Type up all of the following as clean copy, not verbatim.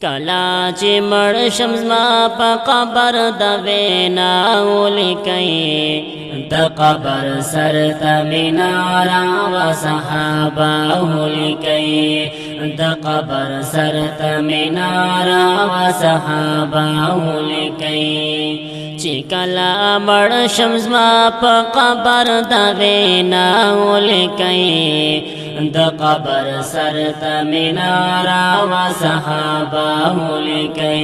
کلا چې مړ شم زما په قبر د وینا ولیکئ د قبر سر ته مینارا و صحابه ولیکئ د قبر سر ته مینارا و صحابه ولیکئ چې کلا مړ شم زما په قبر د وینا ولیکئ د قبر سر ته مینارا و صحابه ولیکئ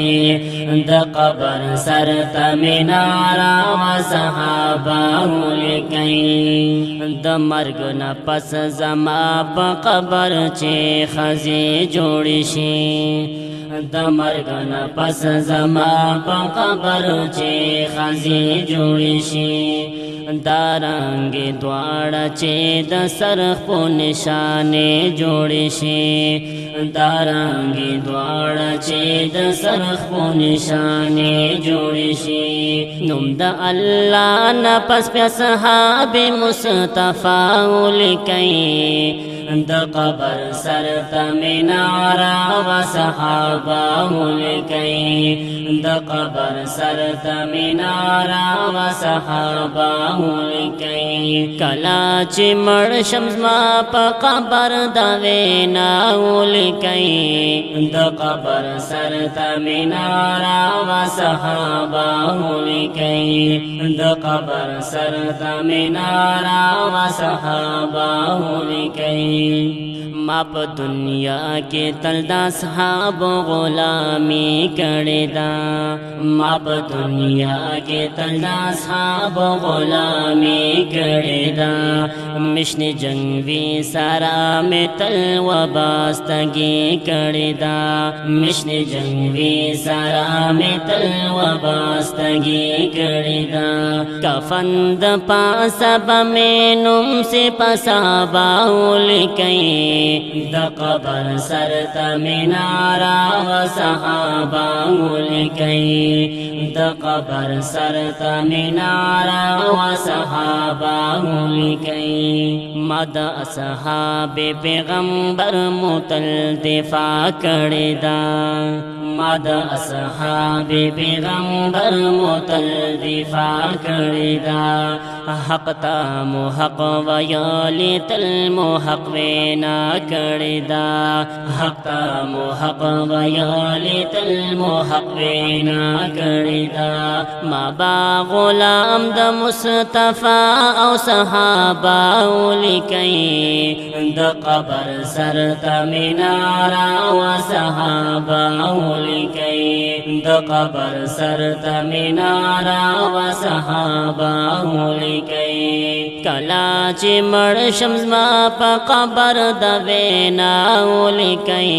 د قبر سر ته مینارا و صحابه ولیکئ د مرګ نه پس زما په قبر چې ښځې جوړې شي د مرګ نه پس زما په قبر چې ښځې جوړې شي دارنګې دواړه چې د سرخ په نشانې جوړې شي دارنګې دواړه چې د سرخ په نشانې جوړې شي نوم د الله نه پس بیا صحاب مصطفی ولیکئ د قبر سر ته مینارا و صحابه ولیکئ د قبر سر ته مینارا و صحابه ولیکئ کلا چې مړ شم زما په قبر د وینا ولیکئ د قبر سر ته مینارا و صحابه ولیکئ د قبر سر ته مینارا و صحابه ولیکئ ما په دنیا کې تل د اصحابو غلامی کړې ده ما په دنیا کې تل د اصحابو غلامی کړې ده مشنې جنگ وی سارا مې تل وابستګي کړې ده مشنې جنگ وی سارا مې تل وابستګي کړې ده کفن د پاسه به مې نوم سي پسابا ولیکئ د قبر سر ته مینارا و صحابه ولیکئ د قبر سر ته مینارا و صحابه ولیکئ ما د اصحاب پیغمبر متل دفاع کړې ده ما د اصحاب پیغمبر متل دفاع کړې ده حق تا محق ویالی تل محق وینا کړی دا حق تا محق ویالی تل محق وینا کړی دا ما با غلام د مصطفی او صحابه ولیکئ د قبر سر ته مینارا و صحابه ولیکئ د قبر سر ته مینارا و صحابه ولیکئ کلا چې مړ شم زما په قبر د وینا ولیکئ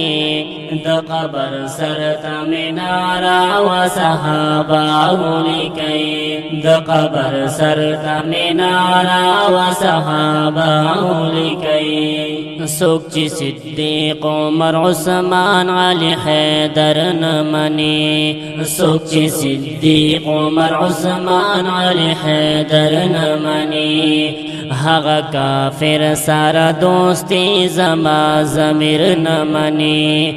د قبر سر ته مینارا و صحابه ولیکئ د قبر سر ته مینارا و صحابه ولیکئ څوک چې صدیق عمر عثمان علی حیدر نه مني څوک چې صدیق عمر عثمان علی حیدر نه مني هغه کافر سره دوستی زما ضمیر نه مني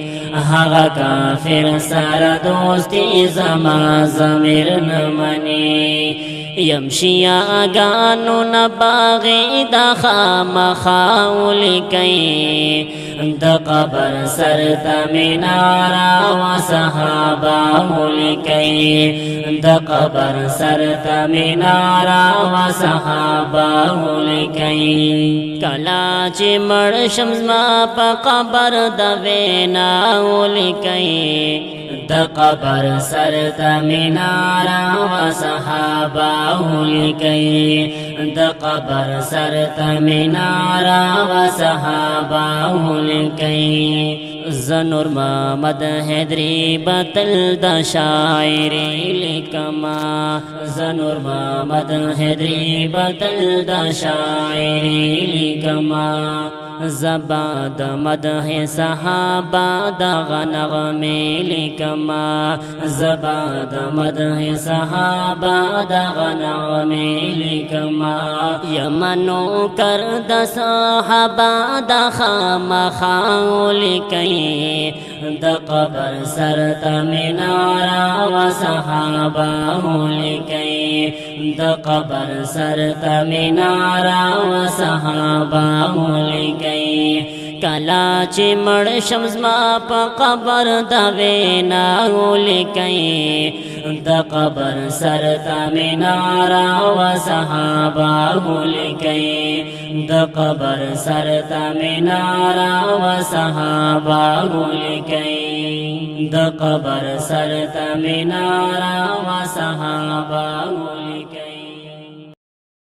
هغه کافر سره دوستی زما ضمیر نه مني یمشیا گانو نباغی دا خامخا ولیکئ د قبر سر ته مینارا و صحابه ولیکئ د قبر سر ته مینارا و صحابه ولیکئ کلا چې مړ شم زما په قبر د وینا ولیکئ د قبر سر ته مینارا و صحابه ولیکئ د قبر سر ته مینارا و صحابه ولیکئ زنور محمد حیدری بتل د شاعری لیکما زنور محمد حیدری بتل د شاعری لیکما زبا د مدح صحابه د غنغمې لیکما زبا د مدح صحابه د غنغمې لیکما یمنو کرد صحابه د خامخا لیکئ د قبر سر ته منارا و صحابه لیکي د قبر سر ته منارا و صحابه لیکي کلا چې مړ شم زما په قبر د وینا لیکي د قبر سر ته منارا و صحابه لیکي د قبر سر ته منارا و صحابه لیکي د قبر سر ته منارا و صحابه لیکي